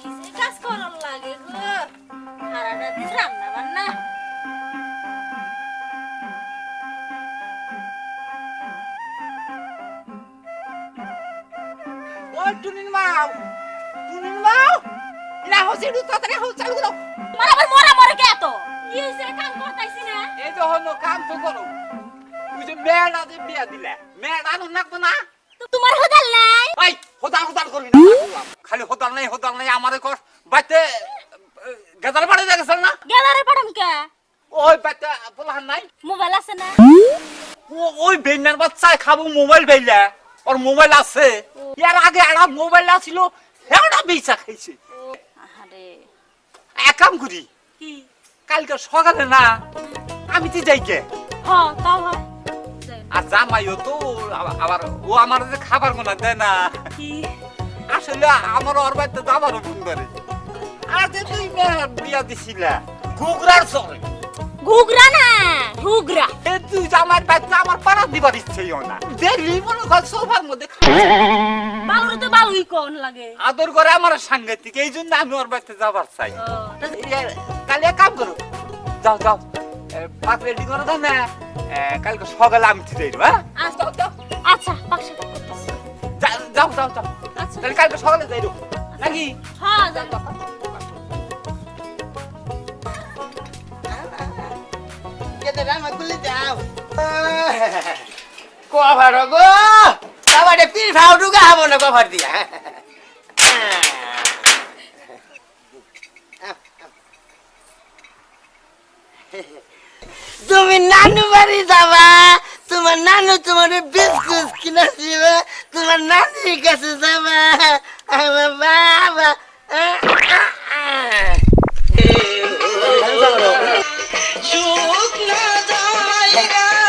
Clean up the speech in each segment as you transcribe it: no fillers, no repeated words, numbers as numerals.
কিসে কাজ করার লাগে গো সারাটা দিন রান্না বান্না ওই টুনির মাও না হচ্ছে একটু তাড়াতাড়ি হোক চালু করো। তোমার আবার মরা মরে কে এত কি হইছে কাম করতাইছি না এই যে হলো কাম তো করো। তুই যে মেয়েটা যে বিয়া দিলে মেয়েটা আনো নাকবো না। তোমার হোদাল নাই ওই হোদাল করবি না বললাম। খালি হোদাল নাই আমারে কর বাইতে গাদার বাড়ি দেখেছেন না গেলারে পড়াম কে ওই বাইতে বলহান নাই মোবাইল আছে না ওই বেন্নার বাচ্চায় খাবো মোবাইল বেইলা ওর মোবাইল আছে এর আগে একটা মোবাইল ছিল সেটা বেচা খাইছে। আহারে এক কাম করি কি কালকে সকালে না আমি তো যাই কে হ্যাঁ তাও হয় আর জামাইও তো আবার ও আমার যে খাবার গোনা দেয় না কি আসলে আমার ওর বাড়িতে যাবারও ফোন করে আর যে তুই বিয়া দিছিলা ঘুগরার চরে ঘুগরা না ঘুগরা এ তুই জামাইয়ের বাড়িতে আমার পাড়া দিবার ইচ্ছেই হয় না দেখলি মনে কর সোফার মধ্যে বালুরে তো বালুই কোন লাগে আদর করে আমার সাংঘাতিক এই জন্য আমি ওর বাড়িতে যাবার চাই ও কালে এক কাম করো যাও পাক রেডি করে দাও না কালকে সকালে আমি তো যাইব হ্যাঁ আচ্ছা পাকশা করতেছি যাও আচ্ছা তাহলে কালকে সকালে যাইব নাকি হ্যাঁ যাও কেতে রামা গুলি যাও কভার গো কভারে পির ফাউ ঢুকা হবো না কভার দিয়া তুমি নানু বাড়ি যাবা তোমার নানু তোমার বিস্কুট কিনে দিবে তোমার নানির কাছে যাবা আমার বাবা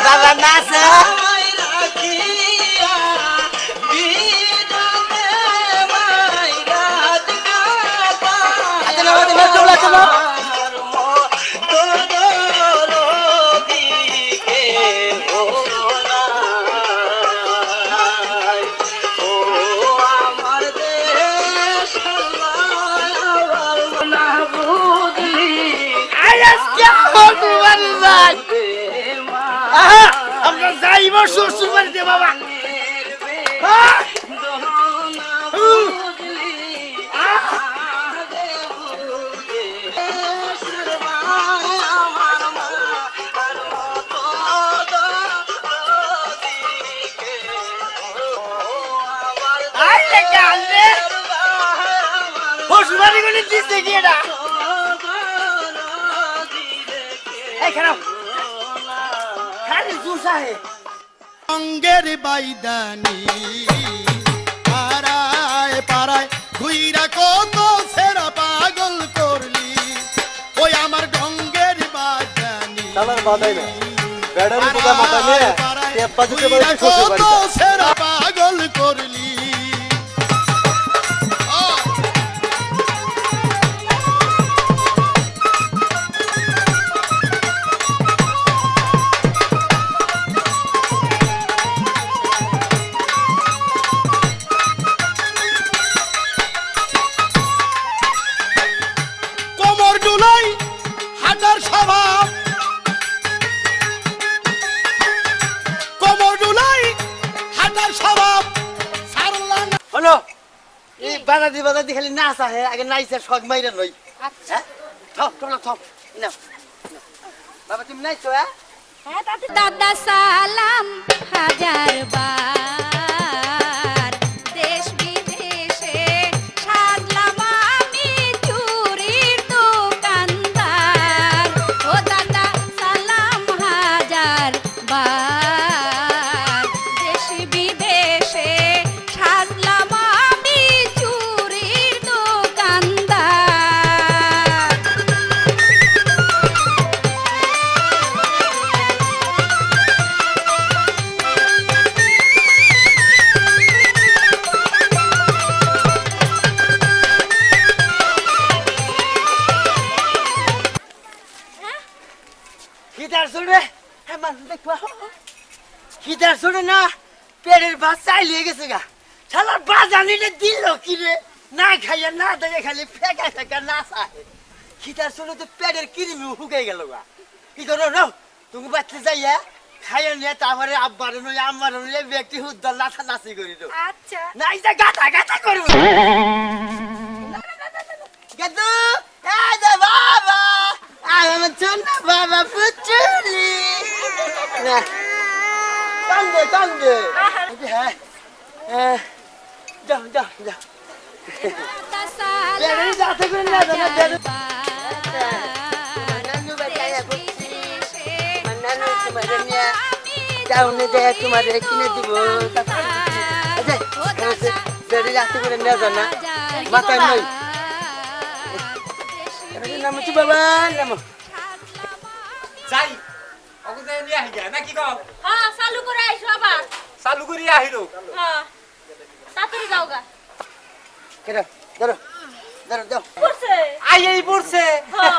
বাবা নাচা আমরা যাইব শ্বশুর বাড়িতে বাবা শ্বশুর বাড়ি গুলি দিচ্ছে কি এটা খারাপ খালি জুসা হে অঙ্গের বাইদানি পাড়ায় পাড়ায় ঘুইরা কত সেরা পাগল করলি ওই আমার গঙ্গের বাইদানি চালার বাদাই না ব্যাটারি পোকা মাথা নিয়ে টেপ বাজতে পারে শ্বশুর কত বাড়িতে সেরা পাগল করলি কোমর ডুলাই হাজার স্বভাব কোমর ডুলাই হাজার স্বভাব সারলা না হলো এই বাজাদি খালি নাচ আহে আগে নাইছে শখ মাইরা নই আচ্ছা থাও তোমরা থাও না বাবা তুমি নাইছো হ্যাঁ দাদা সালাম হাজার বার দেশ বিদেশে সাজলাম আমি চুরির দোকানদার ও দাদা সালাম হাজার বার দেশ বিদেশে সাজলাম আমি চুরির দোকানদার খিদার শুনে হ্যাঁ মানুষ দেখবা খিদার শুনে না পেটের ভাত চাইলিয়ে গেছে গা শালার বাজানিটা দিল কি রে না খাইয়া না দেখে খালি ফেঁকা ফেঁকা না চায় খিদার শুনে তো পেটের কিরিমি হুকাই গেল গা কি করো না তুমি বাচ্চা যাইয়া খাইয়া নিয়ে তারপরে আব্বার নই আমার নই ব্যক্তি হুদ্দার নাচা নাচি করি তো আচ্ছা নাই যে গাতা গাতা করবো গেদু এই যে বাবা আমার ছোট বাবা পুচুলি না কান্দে হ্যাঁ যাও যাও যাও বেড়ে যাতে করে না জানা বেড়ে নানু বাড়ি বুঝছি নানু তোমার নিয়ে টাউনে যায় তোমার কিনে দিব বেড়ে যাতে করে না জানা মাথায় নই নামো তো বাবা নামো যাই ওকে নিয়ে আহি যা নাকি কও হ্যাঁ চালু করে আইসো আবার চালু করি আহিলো হ্যাঁ তাড়াতাড়ি যাও গা কেডা ধরো ধরো দাও করছে আই এই পড়ছে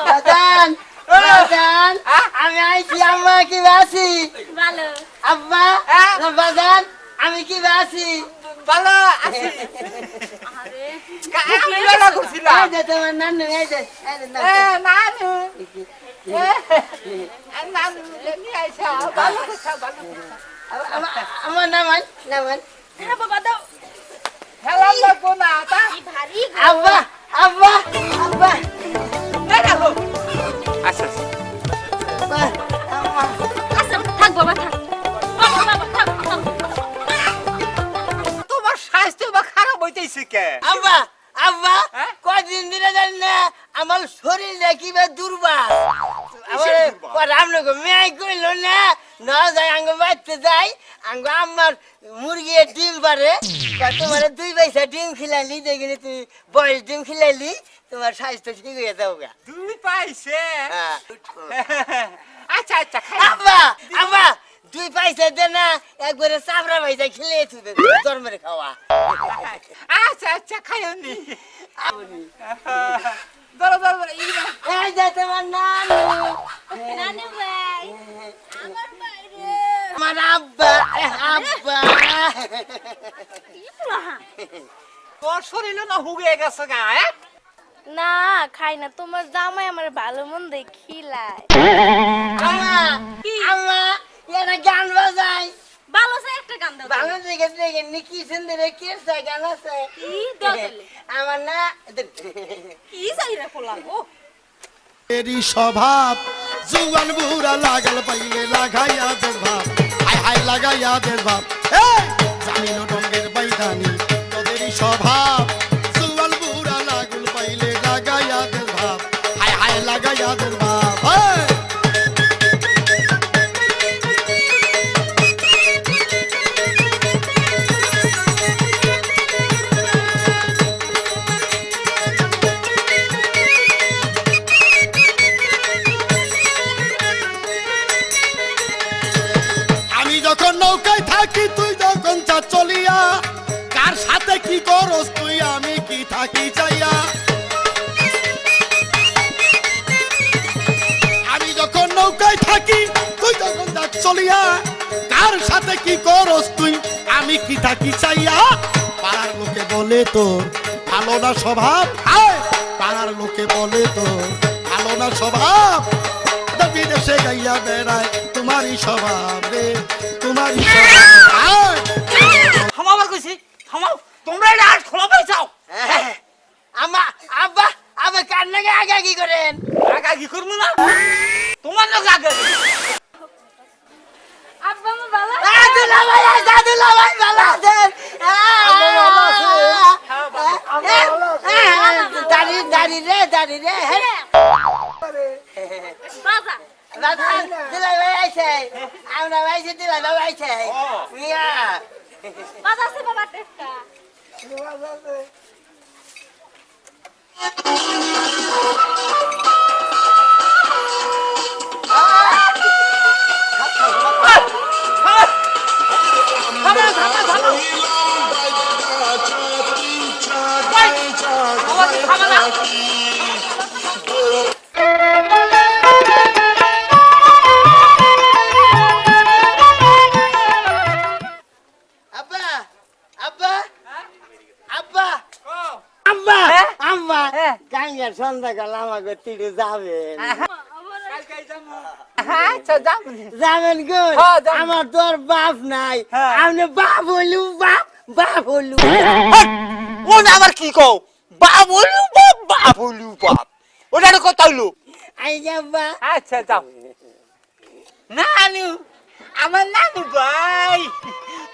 বাজান বাজান আমি আইছি আম্মা কি বাসি ভালো আব্বা বাজান আমি কি বাসি ভালো আছি আরে আমি বেলা করছিলাম এই যে তোমার নানু এই যে নানু নানু নিয়ে আইসা ভালো কথা ভালো আমার নামান নামান হ্যাঁ বাবা দাও খেলা লাগবো না তা কি ভারী আব্বা আব্বা আব্বা না রাখো আচ্ছা আব্বা আম্মা আচ্ছা থাক বাবা থাক বাবা বাবা থাক থাক তোমার স্বাস্থ্য বা খারাপ হইতেছে কে আব্বা আব্বা হ্যাঁ? কদিন ধরে জানি না আমার শরীরটা কিবা দুর্বল কিসের দুর্বল? রামনগো মেয়ে কইল না না যাই আঙ্গ বাচ্চা যাই আঙ্গ আমার মুরগি ডিম পারে তোমার 2 পয়সা ডিম খিলাইলি দেখিনি তুই বয়স ডিম খিলাইলি তোমার স্বাস্থ্য ঠিক হয়ে যাও গা তুই পাইছে হ্যাঁ। আচ্ছা আচ্ছা আব্বা আব্বা 2 পয়সা দে না একবারে চাবড়া পয়সা খিলে তুই জন্মের খাওয়া আচ্ছা আচ্ছা খাইনি ধরো ধরো এই যে তোমার নানু নানু ভাই আমার বাইরে আমার আব্বা আব্বা কি বলা তোর শরীর না হুগে গেছে গা না খাই না তোমার জামাই আমার ভালো মন্দ খিলায় আম্মা আম্মা এরা গান বাজাই ভালো সে একটা গান দাও ভালো দেখে দেখে নিকি সুন্দরে কেসা গান আছে কি দাও তাহলে আমার না কি চাইরা খোলা গো এরি স্বভাব জুয়ান বুড়া লাগল পাইলে লাগাইয়া দেব ভাব হাই হাই লাগাইয়া দেব ভাব জানি না ডঙ্গের বাইদানি তোদেরই স্বভাব জুয়ান বুড়া লাগল পাইলে লাগাইয়া দেব ভাব হাই হাই লাগাইয়া দেব ভাব আমি যখন নৌকায় থাকি তুই যখন চা চলিয়া কার সাথে কি করস তুই আমি কি থাকি চাইয়া আমি যখন নৌকায় থাকি তুই যখন চা চলিয়া কার সাথে কি করস তুই আমি কি থাকি চাইয়া পাড়ার লোকে বলে তোর ভালো না স্বভাব পাড়ার লোকে বলে তোর ভালো না স্বভাব বিদেশে গাইয়া বেড়ায় তোমারই স্বভাব রে তোমারই স্বভাব থামাবার কইছি থামাও তোমরা এটা আর খোলা পাই যাও আমা আব্বা আব্বা কার লাগে আগে কি করেন আগা কি করবো না তোমার লোক আগে আব্বা আমার ভালো দুলা ভাই দুলা ভাই ভালো আছেন দাড়ি দাড়ি রে বাজা দাদা দুলা ভাই আইছে আমরা আইছে দুলা ভাই আইছে মিয়া বাজা আছে বাবা টেস্টা আব্বা আব্বা আব্বা আব্বা আম্মা হ্যাঁ। গাঙ্গার সন্ধ্যাকাল আমাকে তিড়ে যাবেন আচ্ছা যাবো যাবেন গো হ্যাঁ, যাবো। আমার তো আর বাপ নাই হ্যাঁ। আপনি বাপ হলু বাপ হলু ও না আবার কি কও বাপ হলু বাপ হলু বাপ ওটার কথা হইলো আই যাবা আচ্ছা যাও নানু আমার নানু ভাই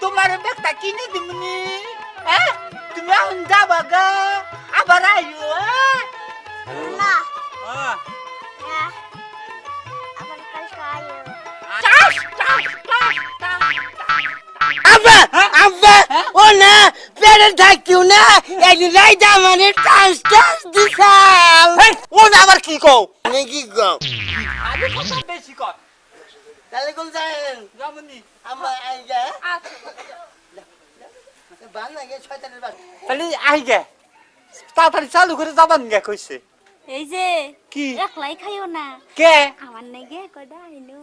তোমার ব্যাগটা কিনে দিবনি হ্যাঁ তুমি এখন যাবা গা আবার আইও না হ্যাঁ আবার কালকে আইও চাস চাস চাস চাস আব্বা আব্বা ও না পেড়ে থাকিও না একদিন রাইতে মানে টাস দিছাল ও না আবার কি কও নাকি গো আগে কথা বেশি কর তাহলে কোন যাবেন যাবনি আম্মা আই যা আচ্ছা বান লাগে শয়তানের বাস তাহলে আই গে তাড়াতাড়ি চালু করে যাবান গে কইছে এই যে কি একলাই খাইও না কে আমার নাকি কয়টা আইলো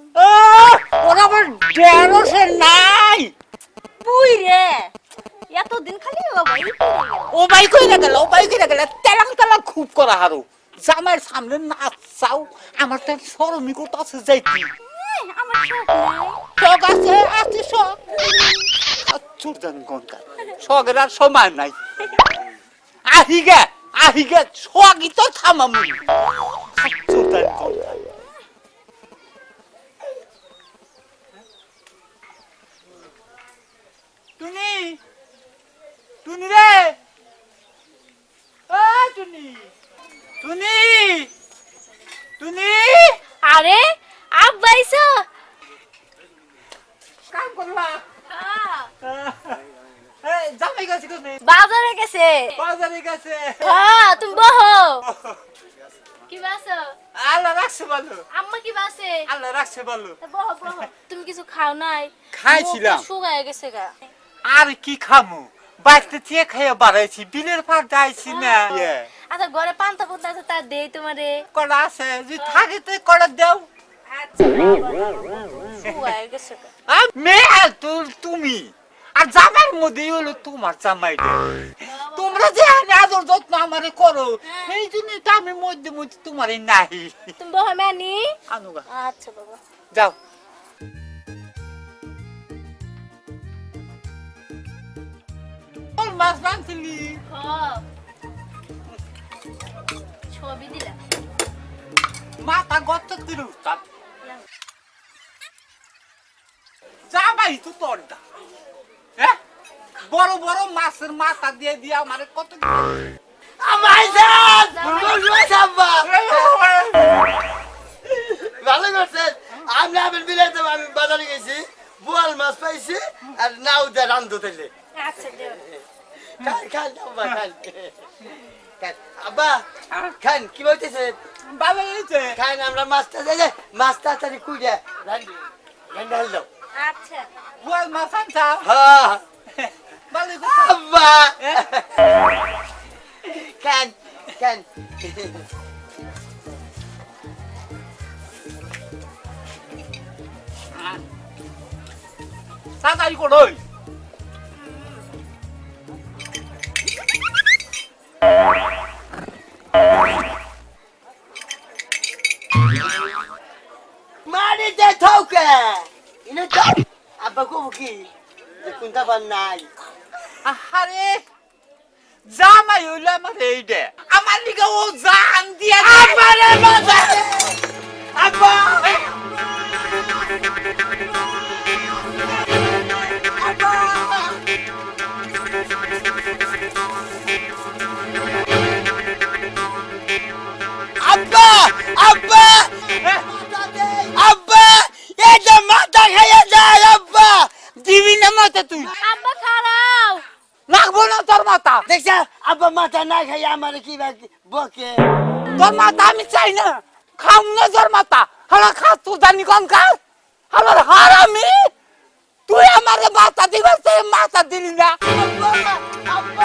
ওরা আবার ঢেঁড়সে নাই বুই রে এতদিন খালি ও ভাই ও ভাই কইরা গেল ও ভাই কইরা গেল তেলাং তেলাং খুব করা হারো জামাইয়ের সামনে নাচাও আমার তো শরমই করতেছে যাইতি আমার শখ নাই শখ আছে আছে শখ চুর জান গনকার শখের আর সময় নাই আহি গে শখই তো থামামু চুর জান গনকার টুনি টুনি রে ও টুনি টুনি টুনি আরে আব্বা আইছো কাম করলা জামাই গেছে কোনে বাজারে গেছে বাজারে গেছে হ্যাঁ তুমি বহো কি বাসো আল্লাহ রাখছে ভালো আম্মা কি বাসে আল্লাহ রাখছে ভালো বহো বহো তুমি কিছু খাও নাই খাইছিলাম। শুকায় গেছে গা আর কি খামু বাইতে থেকে খাইয়া বাড়াইছি বিলের পার যাইছি না আচ্ছা ঘরে পান্তা পুন্তা আছে তা দেই তোমারে কড়া আছে যদি থাকে তো কড়া দেও আচ্ছা শুকায় গেছে গা মেয়ে তুমি আর জামার মধ্যে হলো তোমার জামাই তোমরা যে আদর যত্ন আমারে করো এই জন্য তো আমি মধ্যে মধ্যে তোমার নাহি তুমি বহো মানি আনুগা আচ্ছা বাবা যাও মাছ বাঁধছিলি ছবি দিলা মাথা গর্ত তুলে উঠতাম জামাই তো তোর দা হ্যাঁ বড় বড় মাছের মাথা দিয়ে দিয়ে আমার কত আমায় যান বলুন আব্বা ভালো করছেন আমি আবার বিলাইতে আমি বাজারে গেছি বোয়াল মাছ পাইছি আর নাও দে রান্ধো তেলে আচ্ছা দেও খান আব্বা খান আব্বা খান কি বলতেছে ভালো হয়েছে খান আমরা মাছটা যাই মাছ তাড়াতাড়ি কুইয়া রান্ধি রান্না হলো আচ্ছা বল মাছ আনছা হ্যাঁ ভালো আব্বা খান খান তাড়াতাড়ি করোই মারিতে ঠৌকে ইনে তো আব্বা কব কি যে কোনটা বান নাই আরে জামাই হইলো আমার এইটা আমার লিগে ও জান দিয়া আমারে বাজারে আব্বা আব্বা আব্বা আব্বা এই যে মাথা খাইয়া যায় আব্বা দিবি না মাথা তুই আব্বা খারাও লাগবো না তোর মাথা দেখছা আব্বা মাথা না খাইয়া আমার কি বকে তোর মাথা আমি চাই না খাম না তোর মাথা হালা খা তুই জানি কোন খা হালার হারামি তুই আমার মাথা দিবার মাথা দিলি না আব্বা